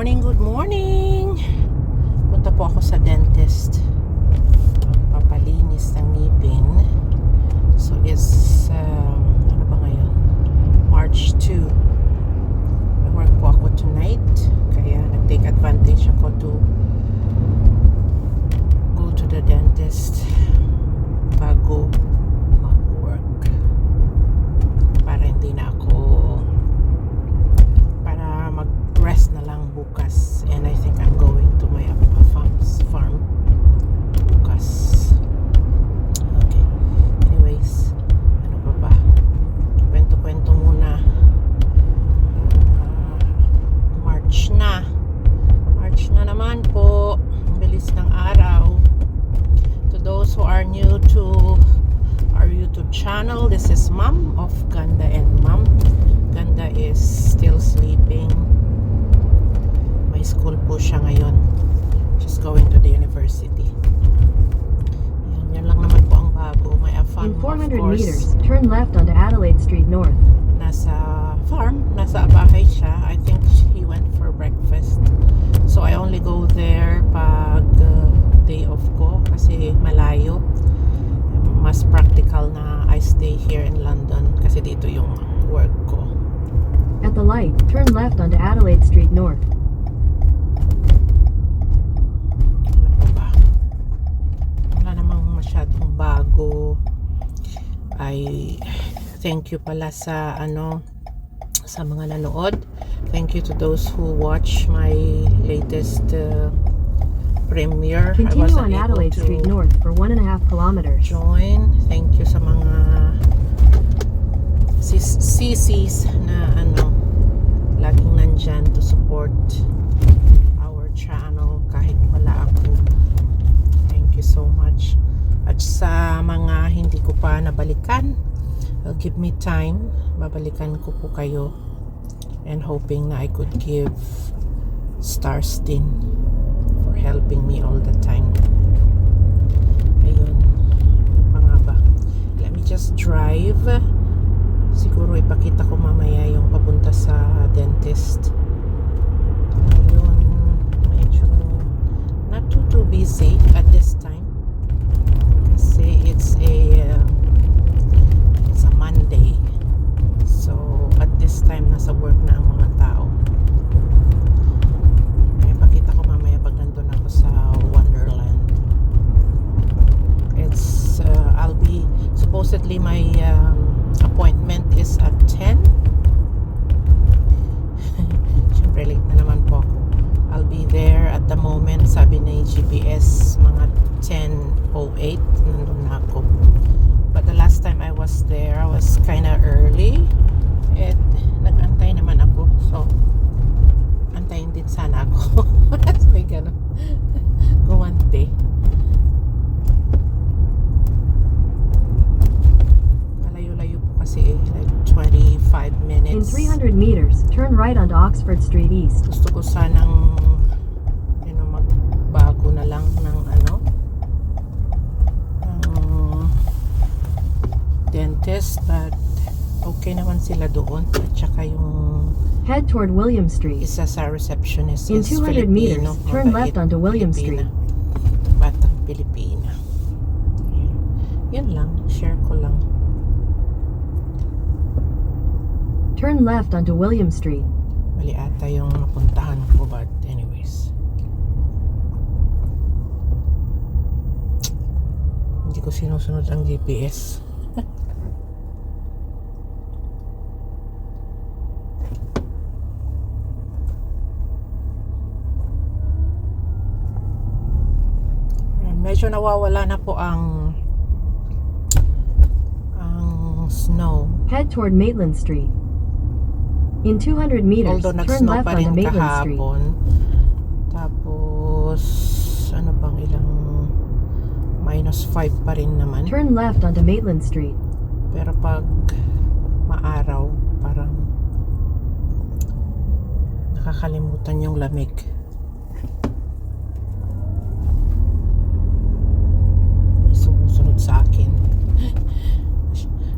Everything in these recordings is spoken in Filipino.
morning, good morning. Punta po ako sa dentist. Papalinis ng ngipin. So it's ano ba ngayon? March 2. Nag-work po ako tonight. Kaya nag-take advantage ako to go to the dentist bago mag-work. Para hindi na ako rest na lang bukas, and I think I'm going to my farm bukas. Okay, anyways, ano pa ba, kwento muna. March na naman po, ang bilis ng araw. To those who are new to our YouTube channel, this is Mom of Ganda and Mom. Ganda is still sleeping. School po siya ngayon. She's going to the university. Yan lang naman po ang bago. May farm, in 400 of course, meters, turn left onto Adelaide Street North. Nasa farm, nasa bahay siya. I think he went for breakfast. So I only go there pag day off ko kasi malayo. Mas practical na I stay here in London kasi dito yung work ko. At the light, turn left onto Adelaide Street North. Masyadong bago. I thank you pala sa sa mga nanood. Thank you to those who watch my latest premiere. Continue on Adelaide Street North for 1.5 kilometers. Join. Thank you sa mga CCs na laging nandyan to support our channel kahit wala ako. Thank you so much. At sa mga hindi ko pa nabalikan, give me time, babalikan ko po kayo, and hoping na I could give stars din for helping me all the time. Ayun, ano nga ba, let me just drive. Siguro ipakita ko mamaya yung papunta sa dentist. Ayun, medyo not too busy at this time. It's a Monday, so at this time nasa work na ang mga tao. Kaya pakita ko mamaya pag nandun ako sa Wonderland. I'll be supposedly my appointment is at 10. Siyempre late na naman po ako. I'll be there at the moment, sabi na GPS mga 10:08 nandun na ako. But the last time I was there, I was kinda early at nag-antay naman ako, so antayin din sana ako. As may gano'n guwante. Malayo-layo po kasi like 25 minutes. In 300 meters, turn right onto Oxford Street East. Gusto ko sanang magbago na lang ng dentist, but okay naman sila doon. At saka yung head toward William Street. Isa sa receptionist in 200 meters, turn left onto William Street. Batang Pilipina. Yan lang, share ko lang. Turn left onto William Street. Mali ata yung napuntahan ko, but anyways, hindi ko sinusunod ang GPS. Medyo nawawala na po ang snow. Head toward Maitland Street. In 200 meters, although turn nag-snow left pa rin onto Maitland Street. kahapon. Tapos ano bang ilang -5 pa rin naman. Turn left onto Maitland Street. Pero pag maaraw, parang nakakalimutan yung lamig. Sumusunod sa akin.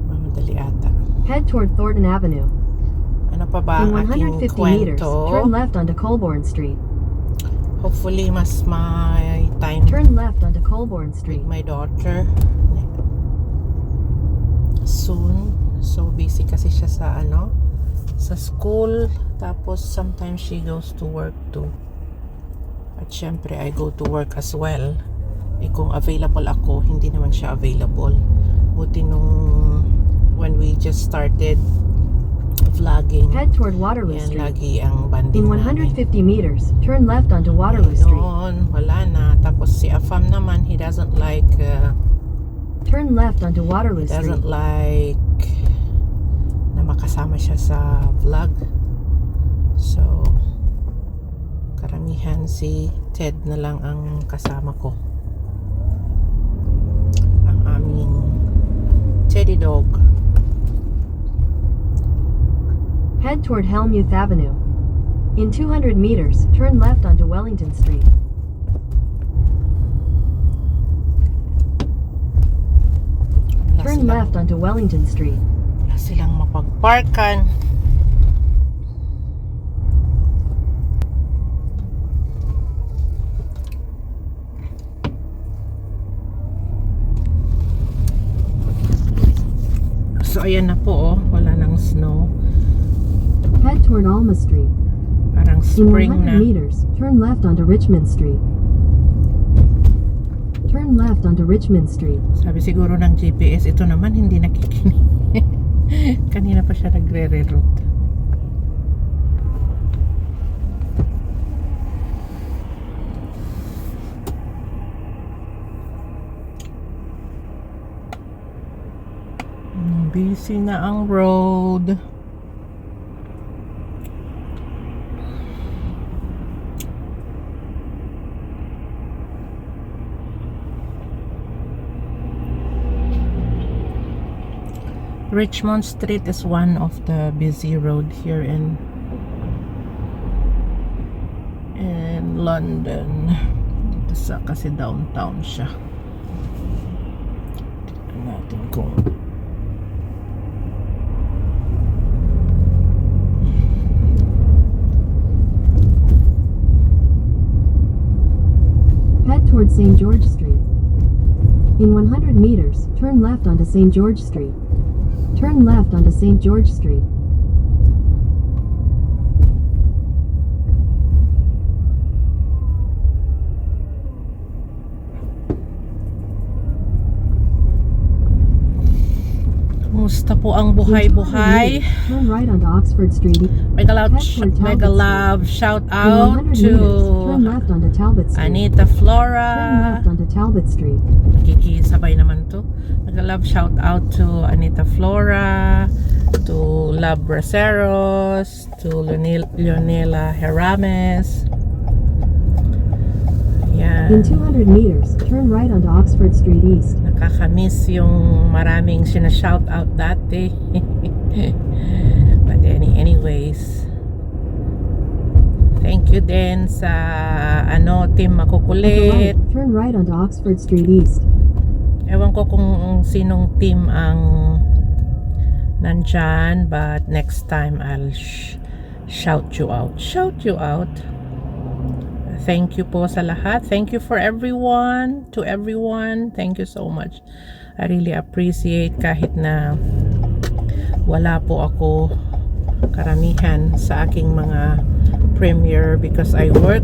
Mamadali ata. Head toward Thornton Avenue. Ano pa ba In ang aking 150 meters, kwento? turn left onto Colborne Street. Hopefully, mas may time Turn left onto Colborne with Street. my daughter soon. So busy kasi siya sa sa school, tapos sometimes she goes to work too. At syempre I go to work as well. Kung available ako, hindi naman siya available. Buti nung when we just started vlogging, Head toward Waterloo yan Street. lagi ang banding In namin. 150 meters, turn left onto Waterloo Street. Ayun, wala na. Tapos si Afam naman, he doesn't like Turn left onto Waterloo Street. doesn't like na makasama siya sa vlog. So karamihan si Ted na lang ang kasama ko, ang aming teddy dog. Head toward Helmuth Avenue. In 200 meters, turn left onto Wellington Street. Wala Turn silang- left onto Wellington Street. wala silang mapagparkan. So ayan na po, wala nang snow. Head toward Alma Street. Parang In spring 100 na. meters, turn left onto Richmond Street. Turn left onto Richmond Street. Sabi siguro ng GPS, ito naman hindi nakikinig. Kanina pa siya nagre-reroute. Busy na ang road. Richmond Street is one of the busy road here in London. Dito sa kasi downtown siya. Tignan natin kung Head toward St. George Street. In 100 meters, turn left onto St. George Street. Turn left onto St. George Street. kumusta po ang In 200 buhay-buhay? meters, turn right onto Oxford Street. Mega love, Head toward Talbot mega love shout In out 100 meters, turn to left onto Talbot Street. Anita Turn Flora. left onto Talbot Street. Kikisabay naman to. Mega love shout out to Anita Flora, to Love Braceros, to Leonela Herames. In Yan. 200 meters, turn right onto Oxford Street East. Nakakamiss yung maraming sinashout out dati. But anyways, thank you din sa Team At the Makukulit. right, turn right onto Oxford Street East. Ewan ko kung sinong team ang nandyan, but next time I'll shout you out. Shout you out. Thank you po sa lahat. Thank you for everyone. To everyone, thank you so much. I really appreciate kahit na wala po ako karamihan sa aking mga premiere because I work.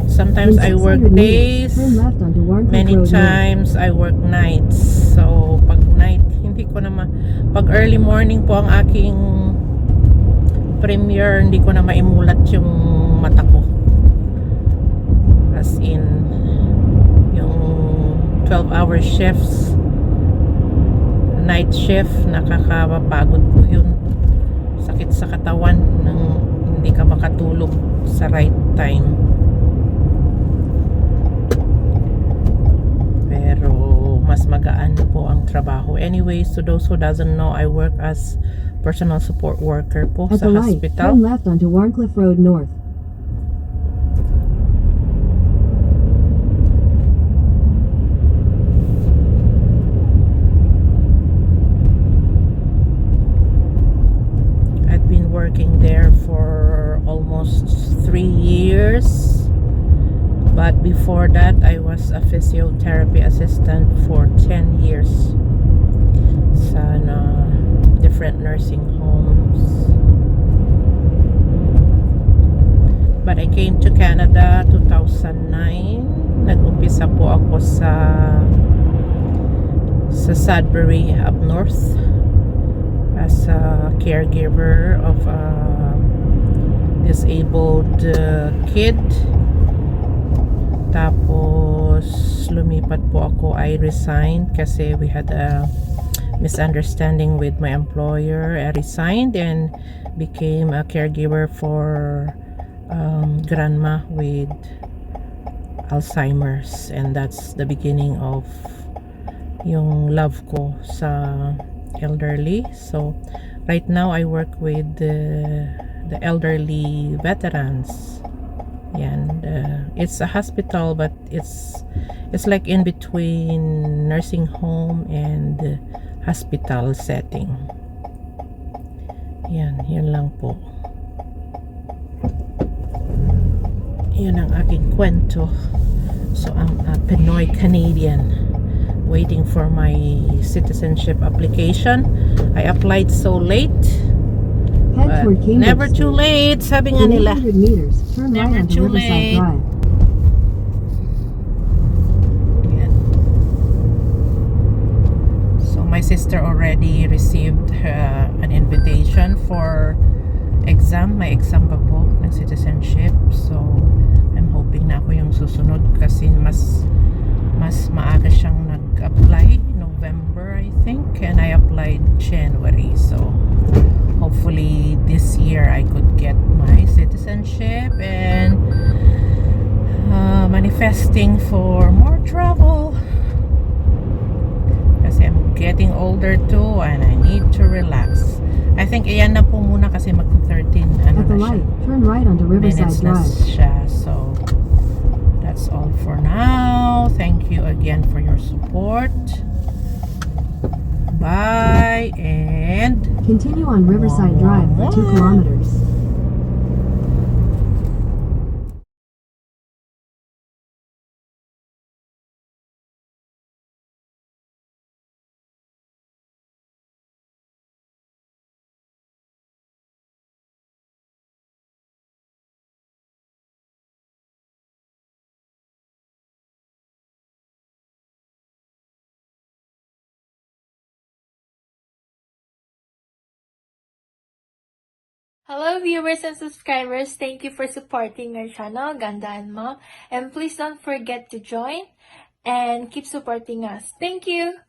Sometimes I In work 600 meters, days. turn left onto Warncliffe Many Road North. times I work nights. So pag night, hindi ko na pag early morning po ang aking premiere, hindi ko na maimulat yung mata ko. As in yung 12-hour shifts, night shift, nakakapagod po yun. Sakit sa katawan nang hindi ka makatulog sa right time. Pero mas magaan po ang trabaho. Anyways, to those who doesn't know, I work as personal support worker po At sa the right, hospital. turn left onto Warncliffe Road North. I've been working there 3 years. But before that, I was a physiotherapy assistant for 10 years sa different nursing homes. But I came to Canada 2009. Nag-umpisa po ako sa Sudbury up north as a caregiver of a disabled kid. Tapos lumipat po ako. I resigned kasi we had a misunderstanding with my employer. I resigned and became a caregiver for grandma with Alzheimer's, and that's the beginning of yung love ko sa elderly. So right now I work with the elderly veterans. Yan, it's a hospital but it's like in between nursing home and hospital setting. Yan lang po. Yan ang aking kwento. So I'm a Pinoy Canadian waiting for my citizenship application. I applied so late, Head but toward Cambridge never too Street. late, sabi nga In nila. 800 meters, turn Never right onto too Riverside late. Drive. Yan. So my sister already received an invitation for exam. May exam pa po ng citizenship. So I'm hoping na ako yung susunod kasi mas maaga siyang nag-apply, November I think, and I applied January. So hopefully this year I could get my citizenship and manifesting for more travel kasi I'm getting older too and I need to relax. I think iyan na po muna kasi mag-13 At the light, turn right onto Riverside minutes na Drive. siya. So that's all for now. Thank you again for your support. Bye and Continue on Riverside Drive for 2 kilometers. Hello viewers and subscribers, thank you for supporting our channel, Gandaan Mo, and please don't forget to join and keep supporting us. Thank you!